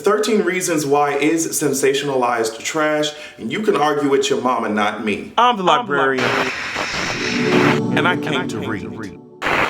13 Reasons Why is sensationalized trash, and you can argue with your mama, not me. I'm the librarian, and I came to read.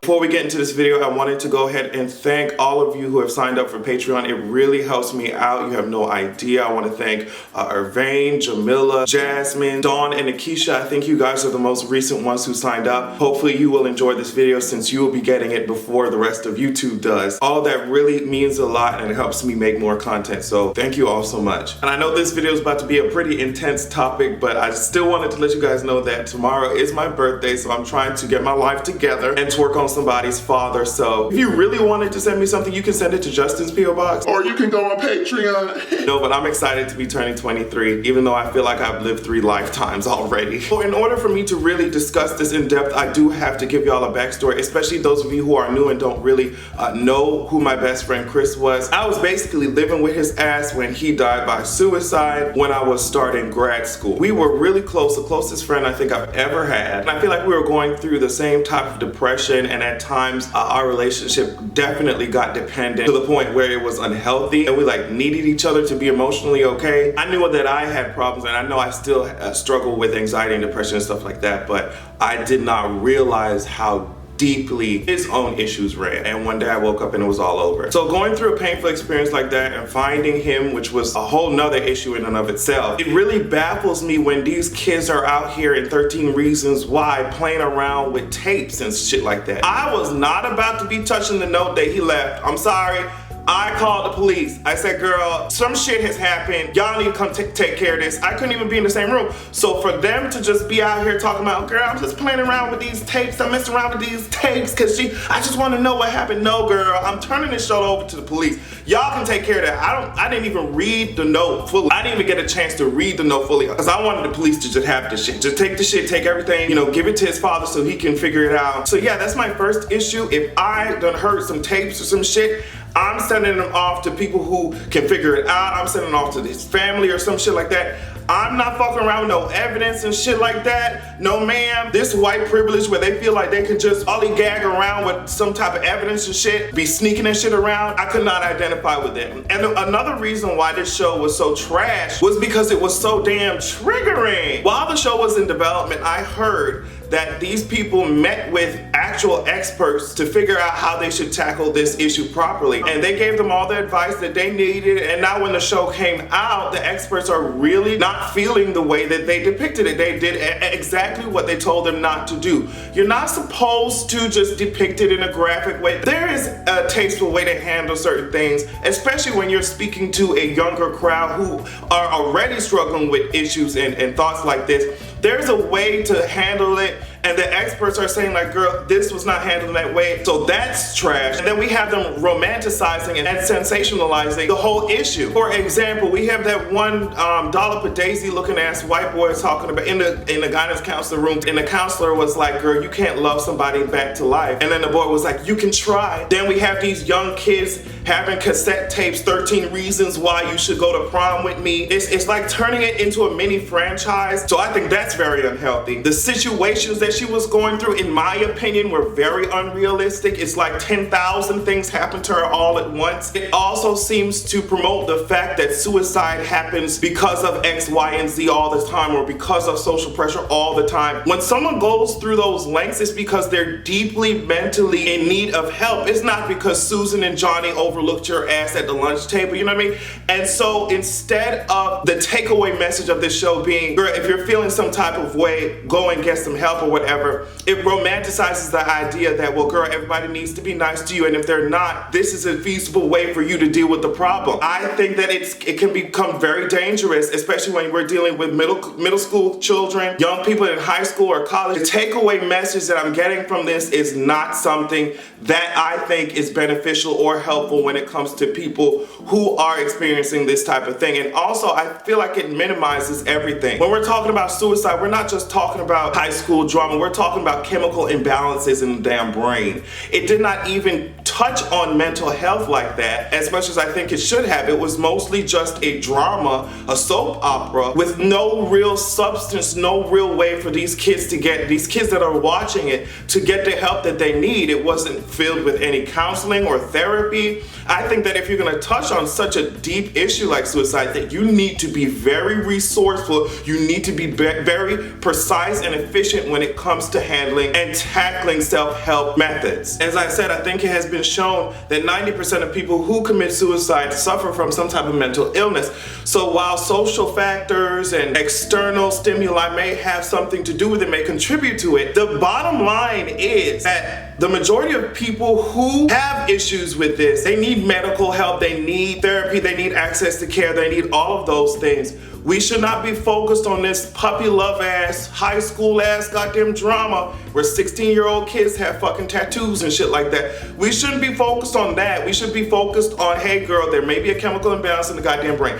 Before we get into this video, I wanted to go ahead and thank all of you who have signed up for Patreon. It really helps me out. You have no idea. I want to thank Irvain, Jamila, Jasmine, Dawn, and Akeisha. I think you guys are the most recent ones who signed up. Hopefully you will enjoy this video since you will be getting it before the rest of YouTube does. All of that really means a lot and it helps me make more content. So thank you all so much. And I know this video is about to be a pretty intense topic, but I still wanted to let you guys know that tomorrow is my birthday. So I'm trying to get my life together and to work on somebody's father. So if you really wanted to send me something, you can send it to Justin's P.O. Box, or you can go on Patreon. No, but I'm excited to be turning 23, even though I feel like I've lived 3 lifetimes already. So in order for me to really discuss this in depth, I do have to give y'all a backstory, especially those of you who are new and don't really know who my best friend Chris was. I was basically living with his ass when he died by suicide when I was starting grad school. We were really close, the closest friend I think I've ever had. And I feel like we were going through the same type of depression, and at times our relationship definitely got dependent to the point where it was unhealthy and we like needed each other to be emotionally okay. I knew that I had problems, and I know I still struggle with anxiety and depression and stuff like that, but I did not realize how deeply his own issues ran. And one day I woke up and it was all over. So going through a painful experience like that and finding him, which was a whole nother issue in and of itself, it really baffles me when these kids are out here in 13 Reasons Why playing around with tapes and shit like that. I was not about to be touching the note that he left. I'm sorry. I called the police. I said, girl, some shit has happened. Y'all need to come take care of this. I couldn't even be in the same room. So for them to just be out here talking about, girl, I'm just playing around with these tapes. I'm messing around with these tapes because I just want to know what happened. No, girl, I'm turning this show over to the police. Y'all can take care of that. I didn't even read the note fully. I didn't even get a chance to read the note fully because I wanted the police to just have the shit. Just take the shit, take everything, you know, give it to his father so he can figure it out. So yeah, that's my first issue. If I done heard some tapes or some shit, I'm sending them off to people who can figure it out. I'm sending them off to his family or some shit like that. I'm not fucking around with no evidence and shit like that. No ma'am. This white privilege where they feel like they can just ollygag around with some type of evidence and shit, be sneaking and shit around, I could not identify with them. And another reason why this show was so trash was because it was so damn triggering. While the show was in development, I heard that these people met with actual experts to figure out how they should tackle this issue properly. And they gave them all the advice that they needed. And now when the show came out, the experts are really not feeling the way that they depicted it. They did exactly what they told them not to do. You're not supposed to just depict it in a graphic way. There is a tasteful way to handle certain things, especially when you're speaking to a younger crowd who are already struggling with issues and thoughts like this. There's a way to handle it, and the experts are saying like, girl, this was not handled that way, so that's trash. And then we have them romanticizing and sensationalizing the whole issue. For example, we have that one dollop of Daisy looking ass white boy talking about in the guidance counselor room, and the counselor was like, girl, you can't love somebody back to life. And then the boy was like, you can try. Then we have these young kids having cassette tapes, 13 Reasons Why You Should Go to Prom With Me. It's like turning it into a mini franchise. So I think that's very unhealthy. The situations that she was going through, in my opinion, were very unrealistic. It's like 10,000 things happened to her all at once. It also seems to promote the fact that suicide happens because of X, Y, and Z all the time, or because of social pressure all the time. When someone goes through those lengths, it's because they're deeply mentally in need of help. It's not because Susan and Johnny overlooked your ass at the lunch table, you know what I mean? And so instead of the takeaway message of this show being, girl, if you're feeling some type of way, go and get some help or whatever, it romanticizes the idea that, well, girl, everybody needs to be nice to you, and if they're not, this is a feasible way for you to deal with the problem. I think that it can become very dangerous, especially when we're dealing with middle school children, young people in high school or college. The takeaway message that I'm getting from this is not something that I think is beneficial or helpful when it comes to people who are experiencing this type of thing. And also, I feel like it minimizes everything. When we're talking about suicide, we're not just talking about high school drama, we're talking about chemical imbalances in the damn brain. It did not even touch on mental health like that as much as I think it should have. It was mostly just a drama, a soap opera with no real substance, no real way for these kids that are watching it to get the help that they need. It wasn't filled with any counseling or therapy. I think that if you're gonna touch on such a deep issue like suicide, that you need to be very resourceful, you need to be very precise and efficient when it comes to handling and tackling self-help methods. As I said, I think it has been shown that 90% of people who commit suicide suffer from some type of mental illness. So while social factors and external stimuli may have something to do with it, may contribute to it, the bottom line is that the majority of people who have issues with this, they need medical help, they need therapy, they need access to care, they need all of those things. We should not be focused on this puppy love ass, high school ass goddamn drama where 16-year-old kids have fucking tattoos and shit like that. We shouldn't be focused on that. We should be focused on, hey girl, there may be a chemical imbalance in the goddamn brain.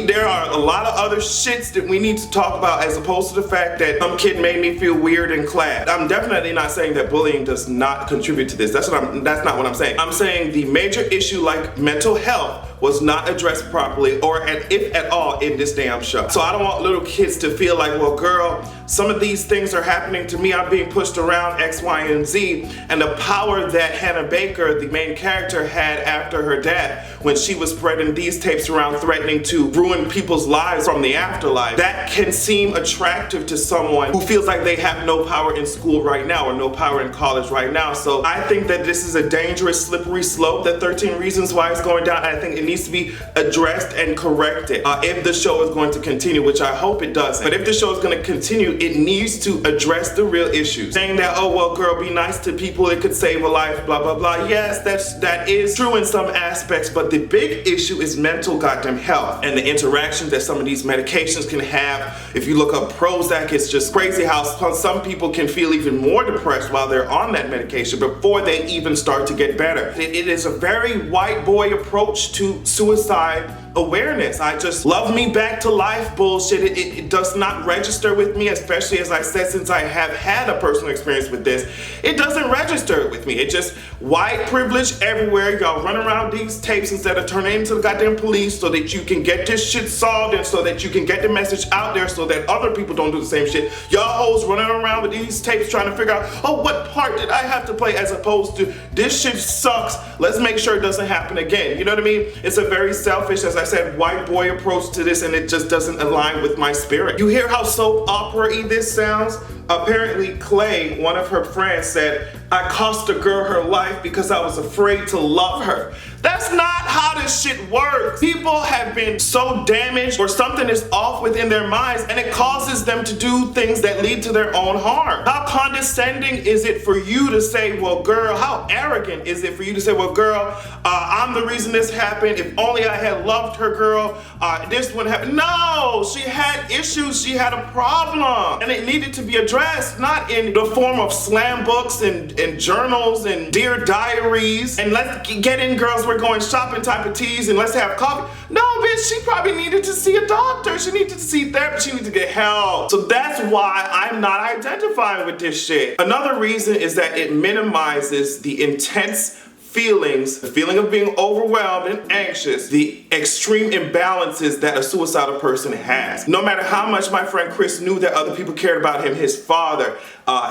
There are a lot of other shits that we need to talk about as opposed to the fact that some kid made me feel weird in class. I'm definitely not saying that bullying does not contribute to this. That's not what I'm saying. I'm saying the major issue like mental health was not addressed properly, or if at all, in this damn show. So I don't want little kids to feel like, well girl, some of these things are happening to me, I'm being pushed around X, Y, and Z, and the power that Hannah Baker, the main character, had after her death when she was spreading these tapes around threatening to ruin people's lives from the afterlife, that can seem attractive to someone who feels like they have no power in school right now or no power in college right now. So I think that this is a dangerous, slippery slope, that 13 Reasons Why is going down. I think it needs to be addressed and corrected if the show is going to continue, which I hope it doesn't. But if the show is going to continue, it needs to address the real issues. Saying that, oh well girl, be nice to people, it could save a life, blah blah blah. Yes, that is true in some aspects, but the big issue is mental goddamn health and the interactions that some of these medications can have. If you look up Prozac, it's just crazy how some people can feel even more depressed while they're on that medication before they even start to get better. It is a very white boy approach to suicide awareness. I just love me back to life bullshit. It does not register with me, especially as I said, since I have had a personal experience with this. It doesn't register with me. It just white privilege everywhere. Y'all run around these tapes instead of turning into the goddamn police so that you can get this shit solved and so that you can get the message out there so that other people don't do the same shit. Y'all hoes running around with these tapes trying to figure out, oh, what part did I have to play, as opposed to this shit sucks, let's make sure it doesn't happen again. You know what I mean? It's a very selfish, as I said, white boy approach to this, and it just doesn't align with my spirit. You hear how soap opera-y this sounds? Apparently Clay, one of her friends, said, I cost a girl her life because I was afraid to love her. That's not how this shit works. People have been so damaged or something is off within their minds and it causes them to do things that lead to their own harm. How condescending is it for you to say, well girl, how arrogant is it for you to say, well girl, I'm the reason this happened. If only I had loved her, girl, this wouldn't happen. No, she had issues, she had a problem, and it needed to be addressed, not in the form of slam books and journals and dear diaries and let's get in girls, we're going shopping type of teas and let's have coffee. No, bitch, she probably needed to see a doctor. She needed to see therapy. She needed to get help. So that's why I'm not identifying with this shit. Another reason is that it minimizes the intense feelings, the feeling of being overwhelmed and anxious, the extreme imbalances that a suicidal person has. No matter how much my friend Chris knew that other people cared about him, his father,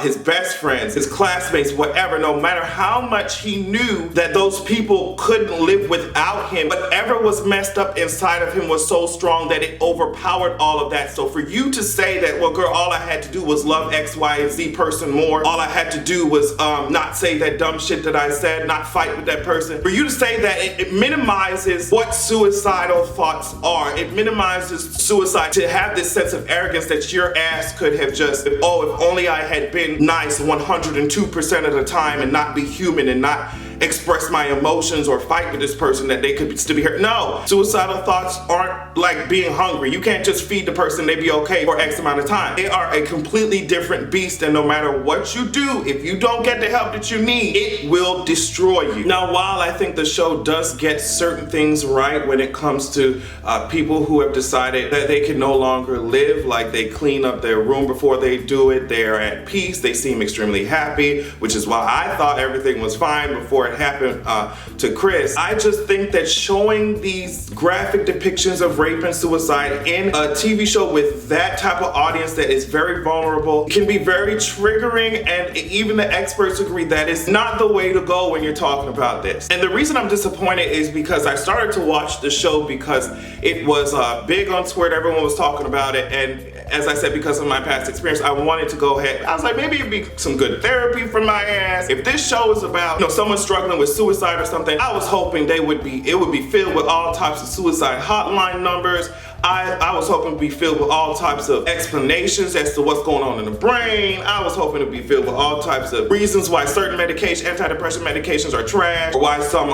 his best friends, his classmates, whatever, no matter how much he knew that those people couldn't live without him, whatever was messed up inside of him was so strong that it overpowered all of that. So for you to say that, well girl, all I had to do was love X, Y, and Z person more, all I had to do was not say that dumb shit that I said, not fight with that person, for you to say that, it minimizes what suicidal thoughts are. It minimizes suicide to have this sense of arrogance that your ass could have just, oh, if only I had been nice 102% of the time and not be human and not express my emotions or fight with this person, that they could still be hurt. No, suicidal thoughts aren't like being hungry. You can't just feed the person, they be okay for X amount of time. They are a completely different beast, and no matter what you do, if you don't get the help that you need, it will destroy you. Now, while I think the show does get certain things right when it comes to people who have decided that they can no longer live, like they clean up their room before they do it, they're at peace, they seem extremely happy, which is why I thought everything was fine before before it happened to Chris. I just think that showing these graphic depictions of rape and suicide in a TV show with that type of audience that is very vulnerable can be very triggering, and even the experts agree that it's not the way to go when you're talking about this. And the reason I'm disappointed is because I started to watch the show because it was big on Twitter, everyone was talking about it, and as I said, because of my past experience, I wanted to go ahead. I was like, maybe it'd be some good therapy for my ass. If this show is about, you know, someone struggling with suicide or something, I was hoping it would be filled with all types of suicide hotline numbers. I was hoping to be filled with all types of explanations as to what's going on in the brain. I was hoping to be filled with all types of reasons why certain antidepressant medications are trash, or why some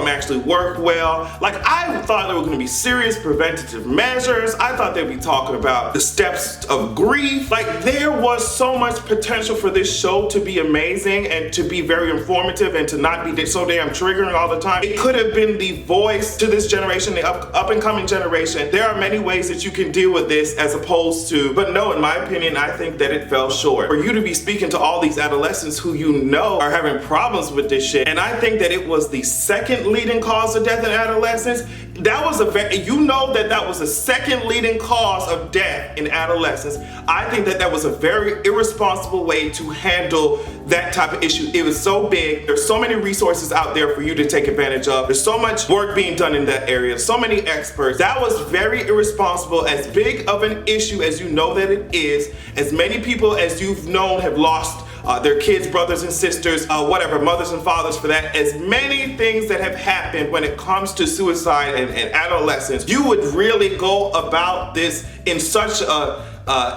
actually work well. Like, I thought there were gonna be serious preventative measures. I thought they'd be talking about the steps of grief. Like, there was so much potential for this show to be amazing and to be very informative and to not be so damn triggering all the time. It could have been the voice to this generation, the up and coming generation. There are many ways that you can deal with this as opposed to, but no, in my opinion, I think that it fell short. For you to be speaking to all these adolescents who you know are having problems with this shit, and I think that it was the second leading cause of death in adolescence. That was that was the second leading cause of death in adolescence. I think that was a very irresponsible way to handle that type of issue. It was so big. There's so many resources out there for you to take advantage of. There's so much work being done in that area. So many experts. That was very irresponsible. As big of an issue as you know that it is, as many people as you've known have lost their kids, brothers and sisters, whatever, mothers and fathers for that, as many things that have happened when it comes to suicide and adolescence, you would really go about this in such a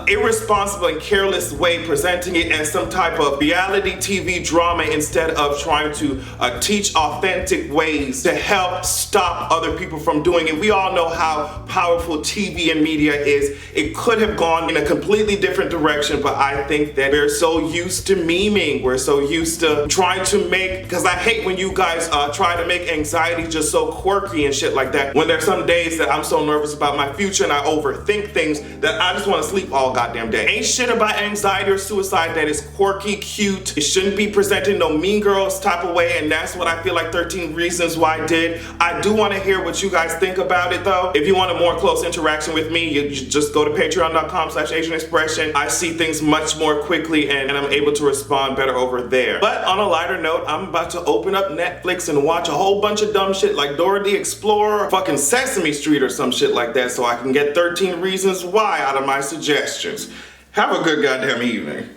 irresponsible and careless way, presenting it as some type of reality TV drama instead of trying to teach authentic ways to help stop other people from doing it. We all know how powerful TV and media is. It could have gone in a completely different direction, but I think that we're so used to memeing. We're so used to trying to make, because I hate when you guys try to make anxiety just so quirky and shit like that. When there's some days that I'm so nervous about my future and I overthink things that I just want to sleep all goddamn day. Ain't shit about anxiety or suicide that is quirky, cute. It shouldn't be presented no Mean Girls type of way, and that's what I feel like 13 Reasons Why did. I do want to hear what you guys think about it though. If you want a more close interaction with me, you just go to patreon.com/AsianExpression. I see things much more quickly and I'm able to respond better over there. But on a lighter note, I'm about to open up Netflix and watch a whole bunch of dumb shit like Dora the Explorer, fucking Sesame Street or some shit like that, so I can get 13 Reasons Why out of my suggestions. Have a good goddamn evening.